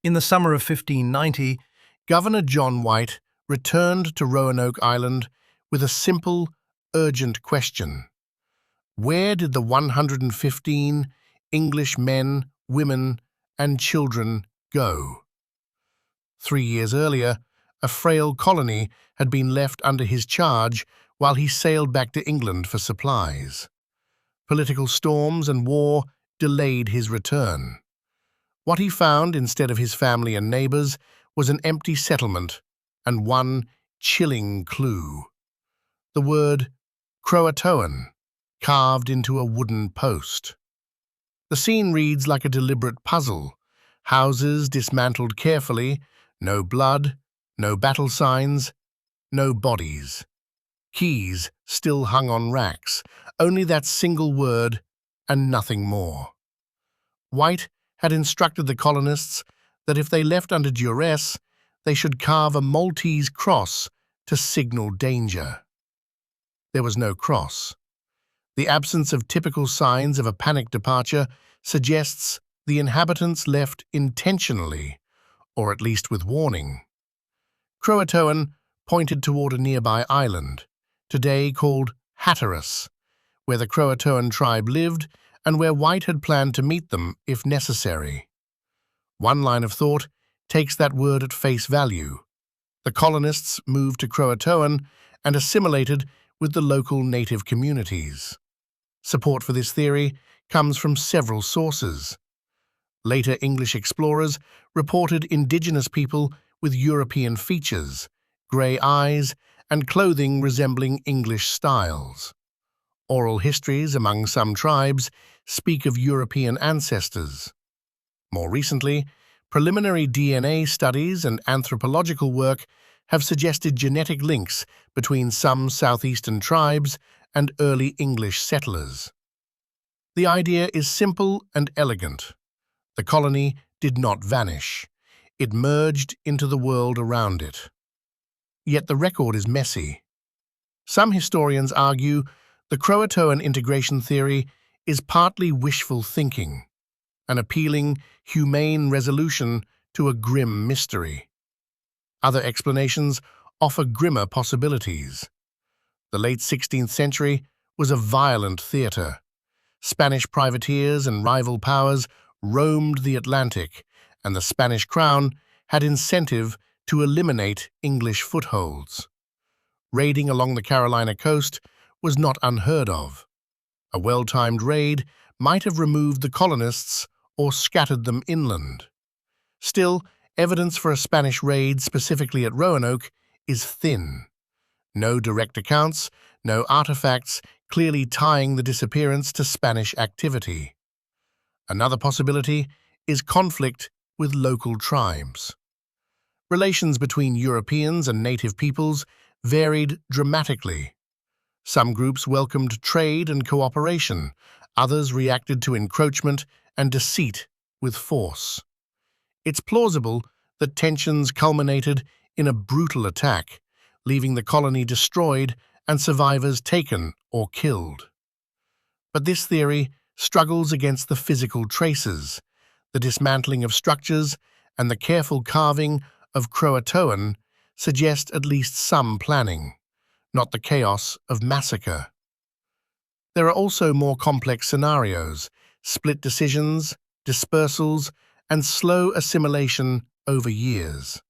In the summer of 1590, Governor John White returned to Roanoke Island with a simple, urgent question. Where did the 115 English men, women, and children go? 3 years earlier, a frail colony had been left under his charge while he sailed back to England for supplies. Political storms and war delayed his return. What he found instead of his family and neighbors was an empty settlement and one chilling clue. The word Croatoan, carved into a wooden post. The scene reads like a deliberate puzzle. Houses dismantled carefully, no blood, no battle signs, no bodies. Keys still hung on racks, only that single word and nothing more. White had instructed the colonists that if they left under duress, they should carve a Maltese cross to signal danger. There was no cross. The absence of typical signs of a panic departure suggests the inhabitants left intentionally, or at least with warning. Croatoan pointed toward a nearby island, today called Hatteras, where the Croatoan tribe lived and where White had planned to meet them if necessary. One line of thought takes that word at face value. The colonists moved to Croatoan and assimilated with the local native communities. Support for this theory comes from several sources. Later English explorers reported indigenous people with European features, grey eyes, and clothing resembling English styles. Oral histories among some tribes speak of European ancestors. More recently, preliminary DNA studies and anthropological work have suggested genetic links between some southeastern tribes and early English settlers. The idea is simple and elegant. The colony did not vanish. It merged into the world around it. Yet the record is messy. Some historians argue the Croatoan integration theory is partly wishful thinking, an appealing, humane resolution to a grim mystery. Other explanations offer grimmer possibilities. The late 16th century was a violent theater. Spanish privateers and rival powers roamed the Atlantic, and the Spanish crown had incentive to eliminate English footholds. Raiding along the Carolina coast was not unheard of. A well-timed raid might have removed the colonists or scattered them inland. Still, evidence for a Spanish raid specifically at Roanoke is thin. No direct accounts, no artifacts clearly tying the disappearance to Spanish activity. Another possibility is conflict with local tribes. Relations between Europeans and native peoples varied dramatically. Some groups welcomed trade and cooperation, others reacted to encroachment and deceit with force. It's plausible that tensions culminated in a brutal attack, leaving the colony destroyed and survivors taken or killed. But this theory struggles against the physical traces, the dismantling of structures and the careful carving of Croatoan suggest at least some planning, not the chaos of massacre. There are also more complex scenarios, split decisions, dispersals, and slow assimilation over years.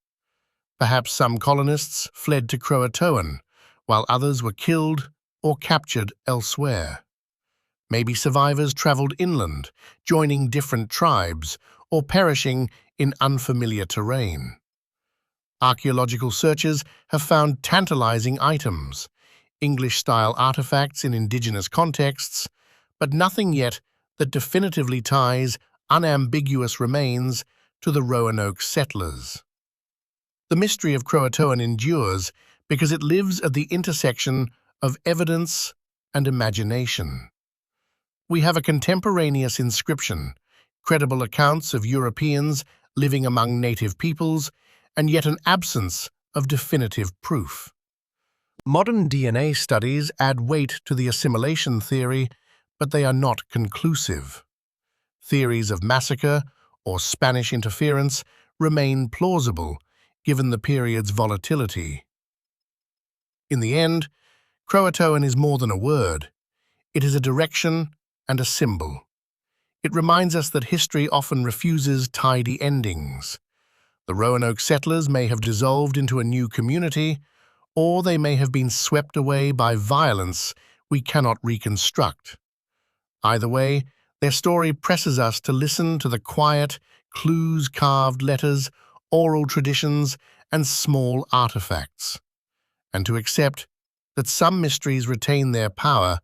Perhaps some colonists fled to Croatoan, while others were killed or captured elsewhere. Maybe survivors traveled inland, joining different tribes, or perishing in unfamiliar terrain. Archaeological searches have found tantalizing items, English-style artifacts in indigenous contexts, but nothing yet that definitively ties unambiguous remains to the Roanoke settlers. The mystery of Croatoan endures because it lives at the intersection of evidence and imagination. We have a contemporaneous inscription, credible accounts of Europeans living among native peoples, and yet an absence of definitive proof. Modern DNA studies add weight to the assimilation theory, but they are not conclusive. Theories of massacre or Spanish interference remain plausible, given the period's volatility. In the end, Croatoan is more than a word. It is a direction and a symbol. It reminds us that history often refuses tidy endings. The Roanoke settlers may have dissolved into a new community, or they may have been swept away by violence we cannot reconstruct. Either way, their story presses us to listen to the quiet, clues-carved letters, oral traditions, and small artifacts, and to accept that some mysteries retain their power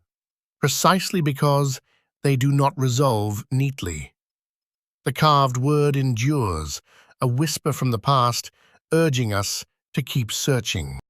precisely because they do not resolve neatly. The carved word endures, a whisper from the past, urging us to keep searching.